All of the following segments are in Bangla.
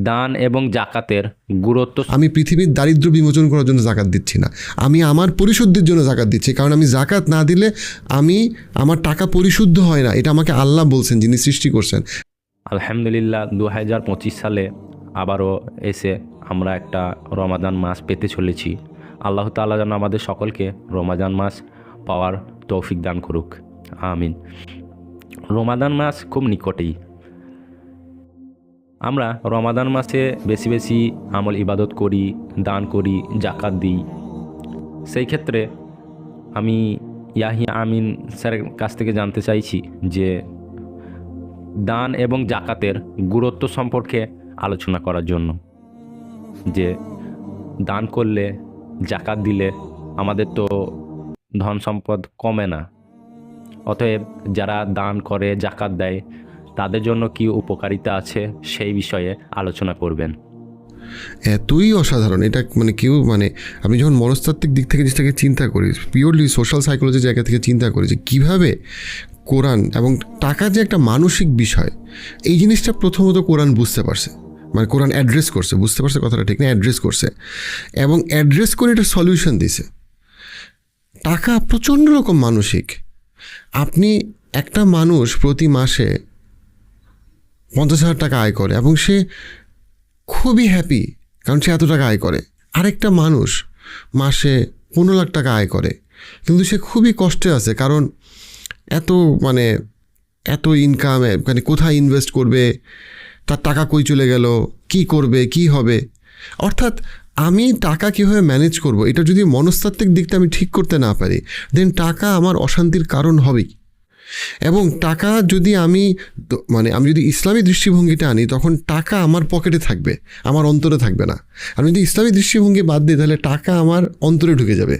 দান এবং জাকাতের গুরুত্ব। আমি পৃথিবীর দারিদ্র্য বিমোচন করার জন্য জাকাত দিচ্ছি না, আমি আমার পরিশুদ্ধির জন্য জাকাত দিচ্ছি। কারণ আমি জাকাত না দিলে আমার টাকা পরিশুদ্ধ হয় না, এটা আমাকে আল্লাহ বলছেন, যিনি সৃষ্টি করছেন। আলহামদুলিল্লাহ 2025 সালে আবারও এসে আমরা একটা রমাদান মাস পেতে চলেছি। আল্লাহ তাআলা যেন আমাদের সকলকে রমাদান মাস পাওয়ার তৌফিক দান করুক, আমিন। রমাদান মাস খুব নিকটেই। আমরা রমাদান মাসে বেশি বেশি আমল ইবাদত করি, দান করি, জাকাত দিই। সেই ক্ষেত্রে আমি ইয়াহিয়া আমিন স্যারের কাছ থেকে জানতে চাইছি যে দান এবং জাকাতের গুরুত্ব সম্পর্কে আলোচনা করার জন্য, যে দান করলে, জাকাত দিলে আমাদের তো ধন সম্পদ কমে না, অতএব যারা দান করে, জাকাত দেয়, তাদের জন্য কি উপকারিতা আছে সেই বিষয়ে আলোচনা করবেন। এতই অসাধারণ এটা, আমি যখন মনস্তাত্ত্বিক দিক থেকে যেটাকে চিন্তা করি, পিওরলি সোশ্যাল সাইকোলজির জায়গা থেকে চিন্তা করি যে কীভাবে কোরআন এবং টাকা যে একটা মানসিক বিষয়, এই জিনিসটা প্রথমত কোরআন বুঝতে পারছে, কোরআন অ্যাড্রেস করছে, বুঝতে পারছে কথাটা ঠিক না, অ্যাড্রেস করছে এবং অ্যাড্রেস করে এটা সলিউশন দিছে। টাকা প্রচণ্ড রকম মানসিক। আপনি একটা মানুষ প্রতি মাসে 50,000 টাকা আয় করে এবং সে খুবই হ্যাপি, কারণ সে এত টাকা আয় করে। আরেকটা মানুষ মাসে 15 লাখ টাকা আয় করে, কিন্তু সে খুবই কষ্টে আছে, কারণ এত ইনকামে কোথায় ইনভেস্ট করবে, তার টাকা কই চলে গেল, কি করবে, কি হবে। অর্থাৎ আমি টাকা কীভাবে ম্যানেজ করব, এটা যদি মনস্তাত্ত্বিক দিকটা আমি ঠিক করতে না পারি, দেন টাকা আমার অশান্তির কারণ হবেই। এবং টাকা যদি আমি যদি ইসলামী দৃষ্টিভঙ্গিটা আনি, তখন টাকা আমার পকেটে থাকবে, আমার অন্তরে থাকবে না। আমি যদি ইসলামী দৃষ্টিভঙ্গি বাদ দিই, তাহলে টাকা আমার অন্তরে ঢুকে যাবে,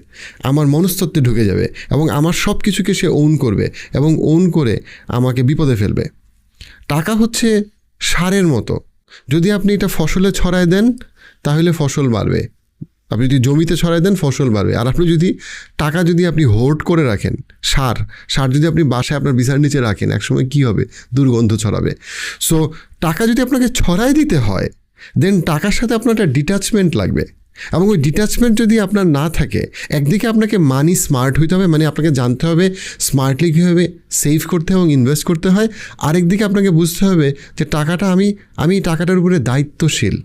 আমার মনস্তত্ত্বে ঢুকে যাবে এবং আমার সব কিছুকে সে ওন করবে এবং ওন করে আমাকে বিপদে ফেলবে। টাকা হচ্ছে সারের মতো, যদি আপনি এটা ফসলে ছড়ায় দেন তাহলে ফসল বাড়বে, আপনি যদি জমিতে ছড়ায় দেন ফসল বাড়বে। আর আপনি যদি টাকা আপনি হোল্ড করে রাখেন, সার যদি আপনি বাসায় আপনার বিছানার নিচে রাখেন, একসময় কী হবে, দুর্গন্ধ ছড়াবে। সো টাকা যদি আপনাকে ছড়াই দিতে হয়, দেন টাকার সাথে আপনার একটা ডিট্যাচমেন্ট লাগবে, এবং ওই ডিট্যাচমেন্ট যদি আপনার না থাকে, একদিকে আপনাকে মানি স্মার্ট হইতে হবে, আপনাকে জানতে হবে স্মার্টলি কীভাবে সেভ করতে এবং ইনভেস্ট করতে হয়। আরেকদিকে আপনাকে বুঝতে হবে যে টাকাটা আমি টাকাটার উপরে দায়িত্বশীল,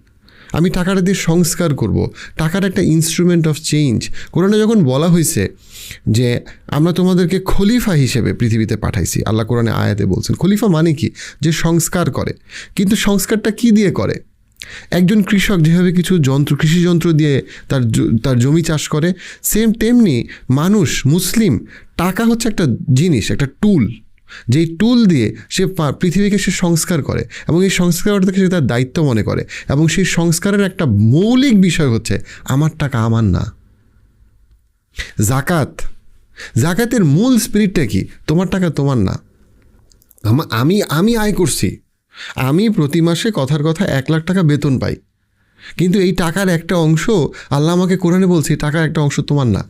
আমি টাকাটা দিয়ে সংস্কার করব। টাকার একটা ইনস্ট্রুমেন্ট অফ চেঞ্জ। কোরআনে যখন বলা হয়েছে যে আমরা তোমাদেরকে খলিফা হিসেবে পৃথিবীতে পাঠাইছি, আল্লাহ কোরআনে আয়াতে বলছেন খলিফা মানে কি, যে সংস্কার করে। কিন্তু সংস্কারটা কি দিয়ে করে? একজন কৃষক যেভাবে কিছু কৃষি যন্ত্র দিয়ে তার জমি চাষ করে, তেমনি মানুষ, মুসলিম, টাকা হচ্ছে একটা জিনিস, একটা টুল, যেই টুল দিয়ে সে পৃথিবীকে সে সংস্কার করে এবং এই সংস্কারটাকে সে তার দায়িত্ব মনে করে। এবং সেই সংস্কারের একটা মৌলিক বিষয় হচ্ছে আমার টাকা আমার না। জাকাতের মূল স্পিরিটটা কি? তোমার টাকা তোমার না। আমি আয় করছি, আমি প্রতি মাসে কথার কথা 1 লাখ টাকা বেতন পাই, কিন্তু এই টাকার একটা অংশ আল্লাহ আমাকে কোরআনে বলছে টাকার একটা অংশ তোমার না।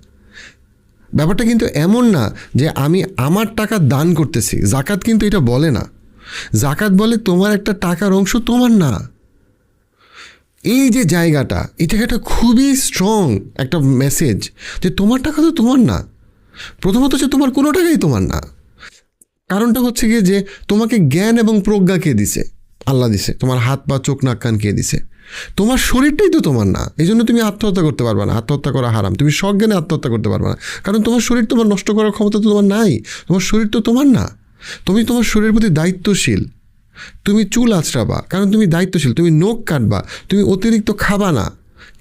ব্যাপারটা কিন্তু এমন না যে আমি আমার টাকা দান করতেছি। জাকাত কিন্তু এটা বলে না। জাকাত বলে তোমার একটা টাকার অংশ তোমার না। এই যে জায়গাটা, এই জায়গাটা খুবই স্ট্রং একটা মেসেজ যে তোমার টাকা তো তোমার না। প্রথমত হচ্ছে তোমার কোনো টাকাই তোমার না। কারণটা হচ্ছে গিয়ে যে তোমাকে জ্ঞান এবং প্রজ্ঞা কে দিছে? আল্লাহ দিছে। তোমার হাত পা চোখ নাক কান কে দিছে? তোমার শরীরটাই তো তোমার না, এই জন্য তুমি আত্মহত্যা করতে পারবে না। আত্মহত্যা করা হারাম। তুমি সজ্ঞানে আত্মহত্যা করতে পারবে না, কারণ তোমার শরীর তোমার নষ্ট করার ক্ষমতা তো তোমার নাই। তোমার শরীর তো তোমার না। তুমি তোমার শরীরের প্রতি দায়িত্বশীল। তুমি চুল আঁচড়াবা, কারণ তুমি দায়িত্বশীল। তুমি নখ কাটবা, তুমি অতিরিক্ত খাবা না।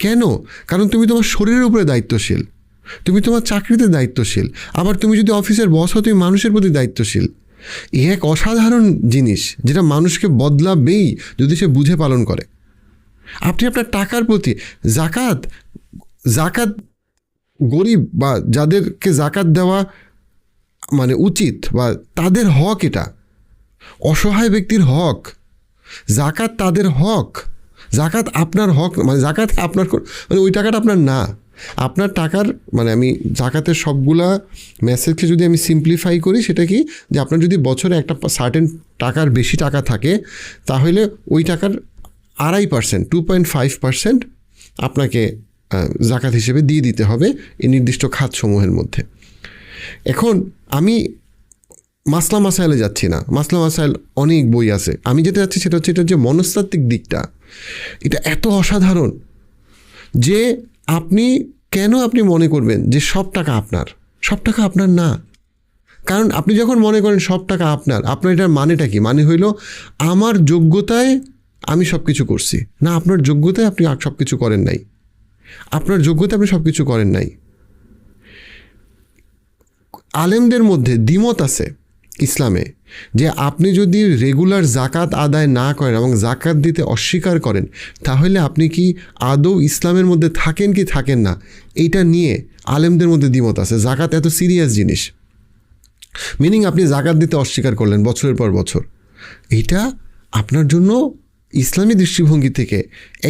কেন? কারণ তুমি তোমার শরীরের উপরে দায়িত্বশীল। তুমি তোমার চাকরিতে দায়িত্বশীল। আবার তুমি যদি অফিসের বস হও, তুমি মানুষের প্রতি দায়িত্বশীল। এক অসাধারণ জিনিস, যেটা মানুষকে বদলাবেই যদি সে বুঝে পালন করে। আপনি আপনার টাকার প্রতি জাকাত গরিব বা যাদেরকে জাকাত দেওয়া উচিত বা তাদের হক, এটা অসহায় ব্যক্তির হক। জাকাত তাদের হক। জাকাত আপনার হক, জাকাত আপনার, ওই টাকাটা আপনার না। আপনার টাকার আমি জাকাতের সবগুলা মেসেজকে যদি আমি সিম্পলিফাই করি, সেটা কি, যে আপনার যদি বছরে একটা সার্টেন টাকার বেশি টাকা থাকে, তাহলে ওই টাকার 2.5%, 2.5% আপনাকে জাকাত হিসেবে দিয়ে দিতে হবে এই নির্দিষ্ট খাতসমূহের মধ্যে। এখন আমি মাসলা মাসাইলে যাচ্ছি না, মাসলা মাসাইল অনেক বই আছে, আমি যেটা যাচ্ছি সেটা হচ্ছে এটার যে মনস্তাত্ত্বিক দিকটা, এটা এত অসাধারণ যে আপনি মনে করবেন যে সব টাকা আপনার না। কারণ আপনি যখন মনে করেন সব টাকা আপনার এটার মানেটা কি? মানে হইল আমার যোগ্যতায় আমি সব কিছু করছি না, আপনার যোগ্যতায় আপনি সব কিছু করেন নাই, আপনার যোগ্যতায় আপনি সব কিছু করেন নাই। আলেমদের মধ্যে দ্বিমত আছে ইসলামে যে আপনি যদি রেগুলার জাকাত আদায় না করেন এবং জাকাত দিতে অস্বীকার করেন তাহলে আপনি কি আদৌ ইসলামের মধ্যে থাকেন কি থাকেন না, এইটা নিয়ে আলেমদের মধ্যে দ্বিমত আছে। জাকাত এত সিরিয়াস জিনিস, মিনিং আপনি জাকাত দিতে অস্বীকার করলেন বছরের পর বছর, এটা আপনার জন্য ইসলামী দৃষ্টিভঙ্গি থেকে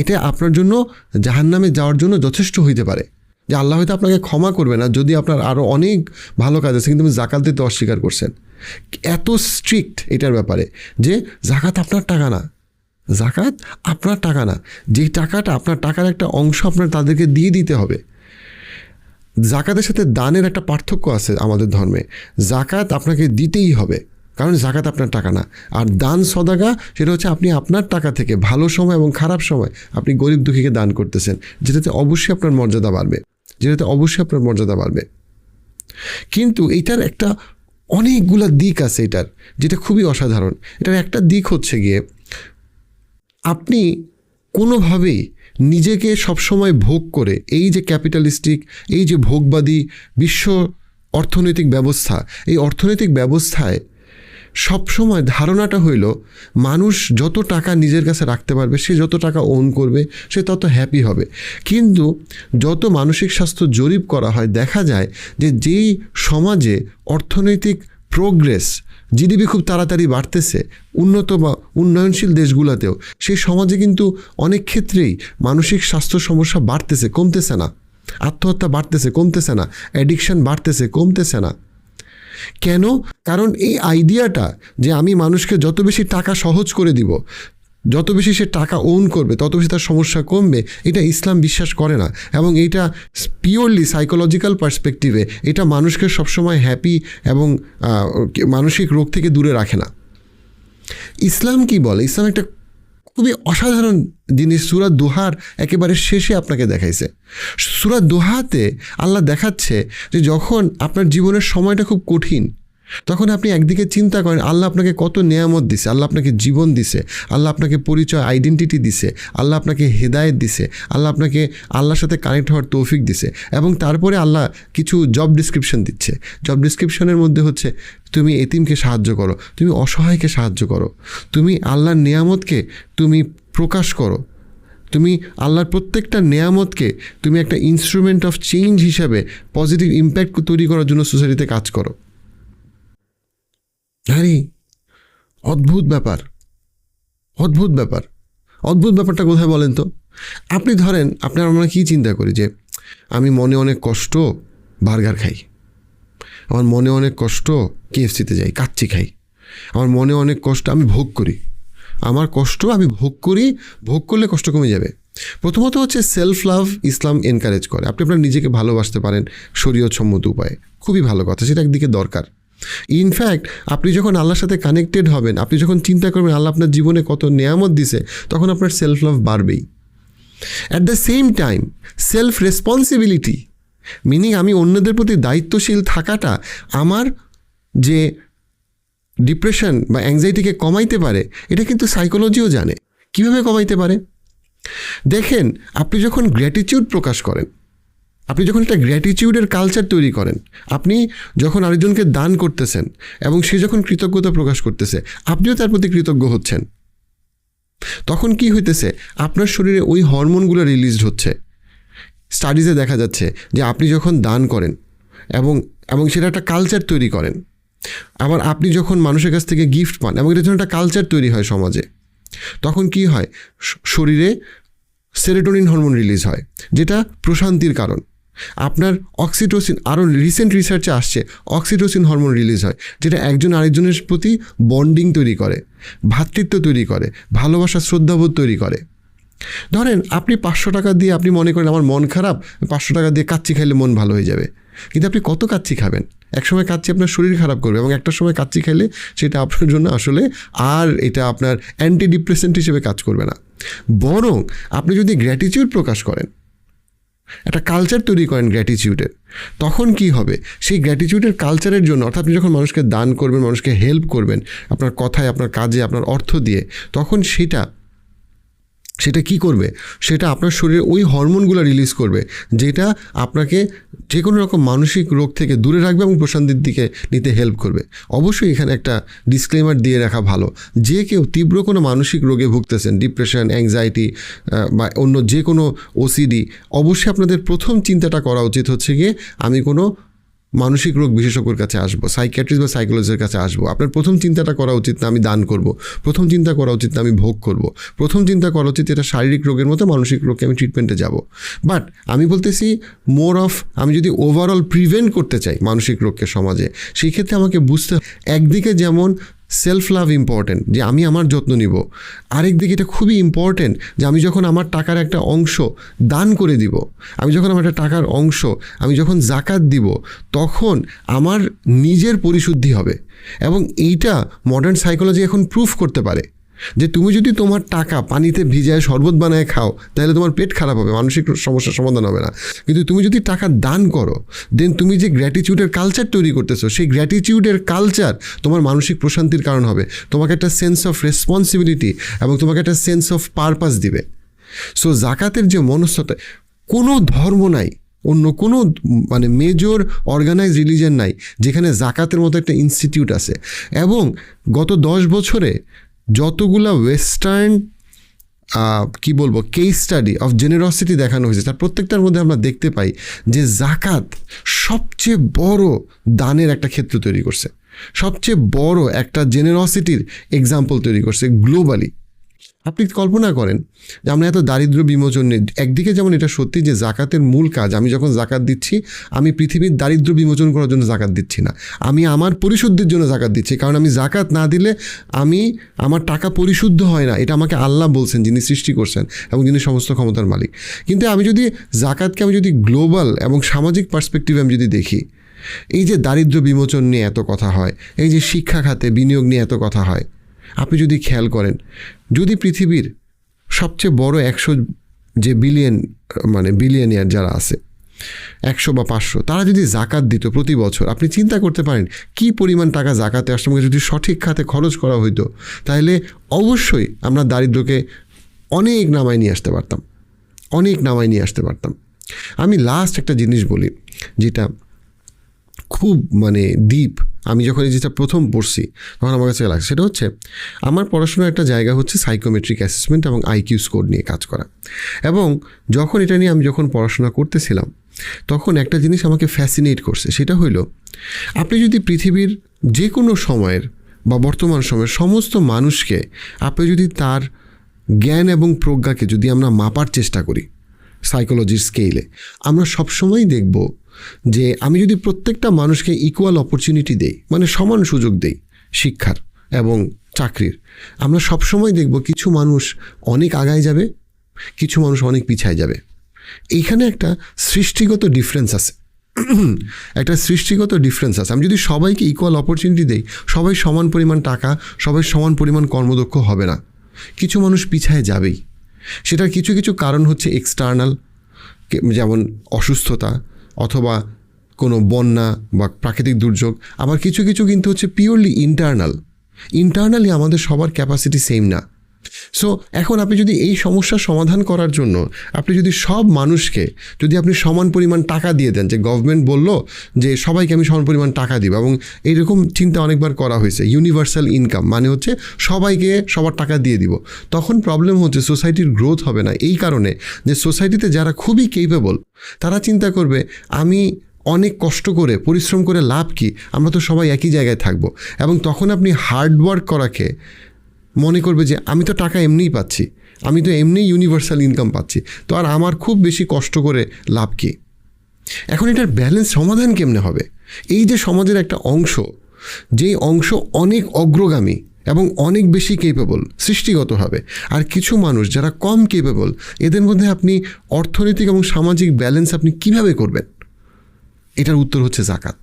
এটা আপনার জন্য জাহান্নামে যাওয়ার জন্য যথেষ্ট হইতে পারে, যে আল্লাহ হয়তো আপনাকে ক্ষমা করবে না যদি আপনার আরও অনেক ভালো কাজ আছে কিন্তু আপনি জাকাত দিতে অস্বীকার করছেন। এত স্ট্রিক্ট এটার ব্যাপারে যে জাকাত আপনার টাকা না, জাকাত আপনার টাকা না, যে টাকাটা আপনার টাকার একটা অংশ আপনার তাদেরকে দিয়ে দিতে হবে। জাকাতের সাথে দানের একটা পার্থক্য আছে আমাদের ধর্মে, জাকাত আপনাকে দিতেই হবে কারণ জাকাত আপনার টাকা না, আর দান সদাকা সেটা হচ্ছে আপনি আপনার টাকা থেকে ভালো সময় এবং খারাপ সময় আপনি গরিব দুঃখীকে দান করতেছেন, যেটাতে অবশ্যই আপনার মর্যাদা বাড়বে। কিন্তু এটার একটা অনেকগুলা দিক আছে এটার, যেটা খুবই অসাধারণ। এটার একটা দিক হচ্ছে গিয়ে আপনি কোনোভাবেই নিজেকে সবসময় ভোগ করে এই যে ক্যাপিটালিস্টিক, এই যে ভোগবাদী বিশ্ব অর্থনৈতিক ব্যবস্থা, এই অর্থনৈতিক ব্যবস্থায় সবসময় ধারণাটা হইল মানুষ যত টাকা নিজের কাছে রাখতে পারবে, সে যত টাকা ওন করবে সে তত হ্যাপি হবে। কিন্তু যত মানসিক স্বাস্থ্য জরিপ করা হয় দেখা যায় যে যেই সমাজে অর্থনৈতিক প্রোগ্রেস, জিডিপি খুব তাড়াতাড়ি বাড়তেছে উন্নত বা উন্নয়নশীল দেশগুলোতেও, সেই সমাজে কিন্তু অনেক ক্ষেত্রেই মানসিক স্বাস্থ্য সমস্যা বাড়তেছে, কমতেছে না। আত্মহত্যা বাড়তেছে, কমতেছে না। অ্যাডিকশান বাড়তেছে, কমতেছে না। কেন? কারণ এই আইডিয়াটা যে আমি মানুষকে যত বেশি টাকা সহজ করে দিব, যত বেশি সে টাকা ওন করবে তত বেশি তার সমস্যা কমবে, এটা ইসলাম বিশ্বাস করে না। এবং এইটা পিওরলি সাইকোলজিক্যাল পার্সপেক্টিভে এটা মানুষকে সবসময় হ্যাপি এবং মানসিক রোগ থেকে দূরে রাখে না। ইসলাম কি বলে? ইসলাম একটা খুবই অসাধারণ জিনিস সূরা দোহার একেবারে শেষে আপনাকে দেখাইছে। সূরা দোহাতে আল্লাহ দেখাচ্ছে যে যখন আপনার জীবনের সময়টা খুব কঠিন, তখন আপনি একদিকে চিন্তা করেন আল্লাহ আপনাকে কত নেয়ামত দিছে, আল্লাহ আপনাকে জীবন দিছে, আল্লাহ আপনাকে পরিচয় আইডেন্টিটি দিছে, আল্লাহ আপনাকে হেদায়েত দিছে, আল্লাহ আপনাকে আল্লাহর সাথে কানেক্ট হওয়ার তৌফিক দিছে। এবং তারপরে আল্লাহ কিছু জব ডিসক্রিপশন দিচ্ছে। জব ডিসক্রিপশনের মধ্যে হচ্ছে তুমি এতিমকে সাহায্য করো, তুমি অসহায়কে সাহায্য করো, তুমি আল্লাহর নেয়ামতকে তুমি প্রকাশ করো, তুমি আল্লাহর প্রত্যেকটা নেয়ামতকে তুমি একটা ইনস্ট্রুমেন্ট অফ চেঞ্জ হিসাবে পজিটিভ ইম্প্যাক্ট তৈরি করার জন্য সোসাইটিতে কাজ করো। আরে অদ্ভুত ব্যাপারটা কোথায় বলেন তো? আপনি ধরেন আমরা কী চিন্তা করি যে আমি মনে অনেক কষ্ট বার্গার খাই, আমার মনে অনেক কষ্ট KFC-তে যাই কাচ্চি খাই, আমার মনে অনেক কষ্ট আমি ভোগ করি, আমার কষ্ট আমি ভোগ করলে কষ্ট কমে যাবে। প্রথমত হচ্ছে সেলফ লাভ ইসলাম এনকারেজ করে, আপনি আপনার নিজেকে ভালোবাসতে পারেন শরীয়ত সম্মত উপায়ে, খুবই ভালো কথা, সেটা একদিকে দরকার। ইনফ্যাক্ট আপনি যখন আল্লাহর সাথে কানেক্টেড হবেন, আপনি যখন চিন্তা করবেন আল্লাহ আপনার জীবনে কত নেয়ামত দিছে, তখন আপনার সেলফ লাভ বাড়বেই। At the same time self responsibility, meaning আমি অন্যদের প্রতি দায়িত্বশীল থাকাটা আমার যে ডিপ্রেশন বা অ্যাংজাইটিকে কমাইতে পারে, এটা কিন্তু সাইকোলজিও জানে। কীভাবে কমাইতে পারে? দেখেন, আপনি যখন গ্র্যাটিটিউড প্রকাশ করেন, আপনি যখন একটা গ্র্যাটিটিউডের কালচার তৈরি করেন, আপনি যখন আরেকজনকে দান করতেছেন এবং সে যখন কৃতজ্ঞতা প্রকাশ করতেছে, আপনিও তার প্রতি কৃতজ্ঞ হচ্ছেন, তখন কি হইতেছে? আপনার শরীরে ওই হরমোনগুলো রিলিজড হচ্ছে। স্টাডিজে দেখা যাচ্ছে যে আপনি যখন দান করেন এবং সেটা একটা কালচার তৈরি করেন, আবার আপনি যখন মানুষের কাছ থেকে গিফট পান এবং এটার জন্য একটা কালচার তৈরি হয় সমাজে, তখন কি হয়? শরীরে সেরোটোনিন হরমোন রিলিজ হয়, যেটা প্রশান্তির কারণ। আপনার অক্সিটোসিন, আরও রিসেন্ট রিসার্চে আসছে অক্সিটোসিন হরমোন রিলিজ হয়, যেটা একজন আরেকজনের প্রতি বন্ডিং তৈরি করে, ভ্রাতৃত্ব তৈরি করে, ভালোবাসা শ্রদ্ধাবোধ তৈরি করে। ধরেন আপনি 500 টাকা দিয়ে আপনি মনে করেন আমার মন খারাপ, 500 টাকা দিয়ে কাচ্চি খাইলে মন ভালো হয়ে যাবে। কিন্তু আপনি কত কাচ্চি খাবেন? একসময় কাচ্চি আপনার শরীর খারাপ করবে, এবং একটা সময় কাচ্চি খাইলে সেটা আপনার জন্য আসলে আর এটা আপনার অ্যান্টি ডিপ্রেসেন্ট হিসেবে কাজ করবে না। বরং আপনি যদি গ্র্যাটিটিউড প্রকাশ করেন, একটা কালচার তৈরি করেন গ্র্যাটিটিউডের, তখন কি হবে? সেই গ্র্যাটিটিউডের কালচারের জন্য, অর্থাৎ আপনি যখন মানুষকে দান করবেন, মানুষকে হেল্প করবেন আপনার কথায়, আপনার কাজে, আপনার অর্থ দিয়ে, তখন সেটা কি করবে? সেটা আপনার শরীরে ওই হরমোনগুলো রিলিজ করবে যেটা আপনাকে যে কোনো রকম মানসিক রোগ থেকে দূরে রাখবে এবং প্রশান্তির দিকে নিতে হেল্প করবে। অবশ্যই এখানে একটা ডিসক্লেমার দিয়ে রাখা ভালো, যে কেউ তীব্র কোনো মানসিক রোগে ভুগতেছেন, ডিপ্রেশন, অ্যাংজাইটি বা অন্য যে কোনো ওসিডি, অবশ্যই আপনাদের প্রথম চিন্তাটা করা উচিত হচ্ছে গিয়ে আমি কোনো মানসিক রোগ বিশেষজ্ঞের কাছে আসবো, সাইকিয়াট্রিস্ট বা সাইকোলজিস্টের কাছে আসবো। আপনার প্রথম চিন্তাটা করা উচিত না আমি দান করব, প্রথম চিন্তা করা উচিত না আমি ভোগ করব, প্রথম চিন্তা করা উচিত এটা শারীরিক রোগের মতো মানসিক রোগকে আমি ট্রিটমেন্টে যাব। বাট আমি বলতেছি মোর অফ, আমি যদি ওভারঅল প্রিভেন্ট করতে চাই মানসিক রোগকে সমাজে, সেই ক্ষেত্রে আমাকে বুঝতে, একদিকে যেমন সেলফ লাভ ইম্পর্টেন্ট, যে আমি আমার যত্ন নিব, আরেকদিকে এটা খুবই ইম্পর্টেন্ট যে আমি যখন আমার টাকার একটা অংশ দান করে দিব, আমি যখন আমার একটা টাকার অংশ আমি যখন জাকাত দিব, তখন আমার নিজের পরিশুদ্ধি হবে। এবং এইটা মডার্ন সাইকোলজি এখন প্রুফ করতে পারে যে তুমি যদি তোমার টাকা পানিতে ভিজায় শরবত বানায় খাও, তাহলে তোমার পেট খারাপ হবে, মানসিক সমস্যার সমাধান হবে না। কিন্তু তুমি যদি টাকা দান করো, দেন তুমি যে গ্র্যাটিটিউডের কালচার তৈরি করতেছো, সেই গ্র্যাটিটিউডের কালচার তোমার মানসিক প্রশান্তির কারণ হবে, তোমাকে একটা সেন্স অফ রেসপন্সিবিলিটি এবং তোমাকে একটা সেন্স অফ পারপাস দিবে। সো জাকাতের যে মনস্ততা, কোনো ধর্ম নাই, অন্য কোনো মানে মেজর অর্গানাইজ রিলিজন নাই যেখানে জাকাতের মতো একটা ইনস্টিটিউট আছে। এবং গত 10 বছরে যতগুলা ওয়েস্টার্ন কি বলবো কেস স্টাডি অফ জেনারসিটি দেখানো হয়েছে, তার প্রত্যেকটার মধ্যে আমরা দেখতে পাই যে জাকাত সবচেয়ে বড় দানের একটা ক্ষেত্র তৈরি করছে, সবচেয়ে বড় একটা জেনারসিটির এক্সাম্পল তৈরি করছে গ্লোবালি। আপনি কল্পনা করেন যে আমরা এত দারিদ্র বিমোচন নিয়ে, একদিকে যেমন এটা সত্যি যে জাকাতের মূল কাজ, আমি যখন জাকাত দিচ্ছি আমি পৃথিবীর দারিদ্র বিমোচন করার জন্য জাকাত দিচ্ছি না, আমি আমার পরিশুদ্ধির জন্য জাকাত দিচ্ছি। কারণ আমি জাকাত না দিলে আমার টাকা পরিশুদ্ধ হয় না, এটা আমাকে আল্লাহ বলছেন, যিনি সৃষ্টি করছেন এবং যিনি সমস্ত ক্ষমতার মালিক। কিন্তু আমি যদি জাকাতকে আমি যদি গ্লোবাল এবং সামাজিক পার্সপেক্টিভে আমি যদি দেখি, এই যে দারিদ্র বিমোচন নিয়ে এত কথা হয়, এই যে শিক্ষা খাতে বিনিয়োগ নিয়ে এত কথা হয়, আপনি যদি খেয়াল করেন, যদি পৃথিবীর সবচেয়ে বড় 100 যে বিলিয়নিয়ার যারা আছে 100 বা 500, তারা যদি জাকাত দিত প্রতি বছর, আপনি চিন্তা করতে পারেন কি পরিমাণ টাকা জাকাতে আসলে যদি সঠিক খাতে খরচ করা হইতো, তাহলে অবশ্যই আমরা দারিদ্রকে অনেক নামায় নিয়ে আসতে পারতাম। আমি লাস্ট একটা জিনিস বলি যেটা খুব ডিপ, আমি যখন এই যেটা প্রথম পড়ছি তখন আমার কাছে লাগছে, সেটা হচ্ছে আমার পড়াশোনার একটা জায়গা হচ্ছে সাইকোমেট্রিক অ্যাসেসমেন্ট এবং আইকিউ স্কোর নিয়ে কাজ করা। এবং যখন এটা নিয়ে আমি পড়াশোনা করতেছিলাম, তখন একটা জিনিস আমাকে ফ্যাসিনেট করছে, সেটা হইল আপনি যদি পৃথিবীর যে কোনো সময়ের বা বর্তমান সময়ের সমস্ত মানুষকে আপনি যদি তার জ্ঞান এবং প্রজ্ঞাকে যদি আমরা মাপার চেষ্টা করি সাইকোলজির স্কেলে, আমরা সবসময়ই দেখব যে আমি যদি প্রত্যেকটা মানুষকে ইকুয়াল অপরচুনিটি দেই, সমান সুযোগ দেই শিক্ষার এবং চাকরির, আমরা সবসময় দেখব কিছু মানুষ অনেক আগায় যাবে, কিছু মানুষ অনেক পিছায় যাবে। এইখানে একটা সৃষ্টিগত ডিফারেন্স আছে। আমি যদি সবাইকে ইকুয়াল অপরচুনিটি দেই, সবাই সমান পরিমাণ টাকা, সবাই সমান পরিমাণ কর্মদক্ষ হবে না, কিছু মানুষ পিছায় যাবেই। সেটার কিছু কিছু কারণ হচ্ছে এক্সটার্নাল, যেমন অসুস্থতা অথবা কোনো বন্যা বা প্রাকৃতিক দুর্যোগ। আবার কিছু কিছু কিন্তু হচ্ছে পিওরলি ইন্টারনালি আমাদের সবার ক্যাপাসিটি সেম না। সো এখন আপনি যদি এই সমস্যার সমাধান করার জন্য আপনি যদি সব মানুষকে যদি আপনি সমান পরিমাণ টাকা দিয়ে দেন, যে গভর্নমেন্ট বলল যে সবাইকে আমি সমান পরিমাণ টাকা দিব, এবং এইরকম চিন্তা অনেকবার করা হয়েছে, ইউনিভার্সাল ইনকাম হচ্ছে সবাইকে সবার টাকা দিয়ে দিব, তখন প্রবলেম হচ্ছে সোসাইটির গ্রোথ হবে না। এই কারণে যে সোসাইটিতে যারা খুবই কেপেবল তারা চিন্তা করবে আমি অনেক কষ্ট করে পরিশ্রম করে লাভ কি, আমরা তো সবাই একই জায়গায় থাকবো। এবং তখন আপনি হার্ডওয়ার্ক করাকে মনে করবে যে আমি তো টাকা এমনিই পাচ্ছি, আমি তো এমনিই ইউনিভার্সাল ইনকাম পাচ্ছি, তো আর আমার খুব বেশি কষ্ট করে লাভ কি। এখন এটার ব্যালেন্স সমাধান কেমনে হবে? এই যে সমাজের একটা অংশ, যেই অংশ অনেক অগ্রগামী এবং অনেক বেশি কেপেবল সৃষ্টিগতভাবে, আর কিছু মানুষ যারা কম কেপেবল, এদের মধ্যে আপনি অর্থনৈতিক এবং সামাজিক ব্যালেন্স আপনি কিভাবে করবেন? এটার উত্তর হচ্ছে জাকাত।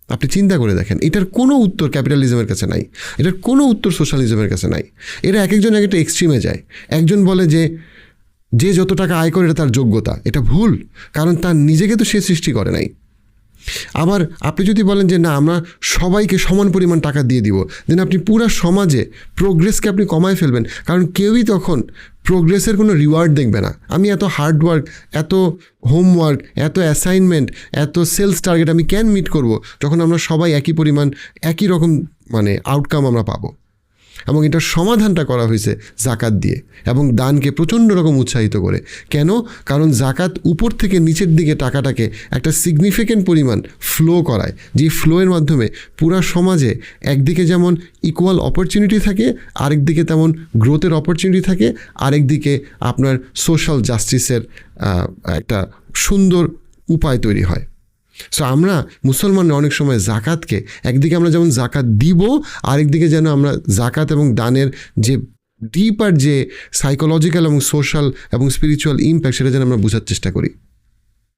আপনি চিন্তা করে দেখেন, এটার কোনো উত্তর ক্যাপিটালিজমের কাছে নাই, এটার কোনো উত্তর সোশ্যালিজমের কাছে নাই। এরা এক একজন এক একটা এক্সট্রিমে যায়। একজন বলে যে যে যত টাকা আয় করে এটা তার যোগ্যতা, এটা ভুল, কারণ তার নিজেকে তো সে সৃষ্টি করে নাই। আবার আপনি যদি বলেন যে না, আমরা সবাইকে সমান পরিমাণ টাকা দিয়ে দিব, দেন আপনি পুরো সমাজে প্রোগ্রেসকে আপনি কমায় ফেলবেন, কারণ কেউই তখন প্রোগ্রেসের কোনো রিওয়ার্ড দেখবে না। আমি এত হার্ডওয়ার্ক, এত হোমওয়ার্ক, এত অ্যাসাইনমেন্ট, এত সেলস টার্গেট আমি কেন মিট করব যখন আমরা সবাই একই পরিমাণ একই রকম আউটকাম আমরা পাবো। এবং এটার সমাধানটা করা হয়েছে জাকাত দিয়ে এবং দানকে প্রচণ্ড রকম উৎসাহিত করে। কেন? কারণ জাকাত উপর থেকে নিচের দিকে টাকাটাকে একটা সিগনিফিক্যান্ট পরিমাণ ফ্লো করায়, যে ফ্লোয়ের মাধ্যমে পুরা সমাজে একদিকে যেমন ইকুয়াল অপরচুনিটি থাকে, আরেক দিকে তেমন গ্রোথের অপরচুনিটি থাকে, আরেক দিকে আপনার সোশ্যাল জাস্টিসের একটা সুন্দর উপায় তৈরি হয়। সো আমরা মুসলমানরা অনেক সময় জাকাতকে একদিকে আমরা যেমন জাকাত দিব, আরেকদিকে যেন আমরা জাকাত এবং দানের যে ডিপার যে সাইকোলজিক্যাল এবং সোশ্যাল এবং স্পিরিচুয়াল ইম্প্যাক্ট, সেটা যেন আমরা বোঝার চেষ্টা করি।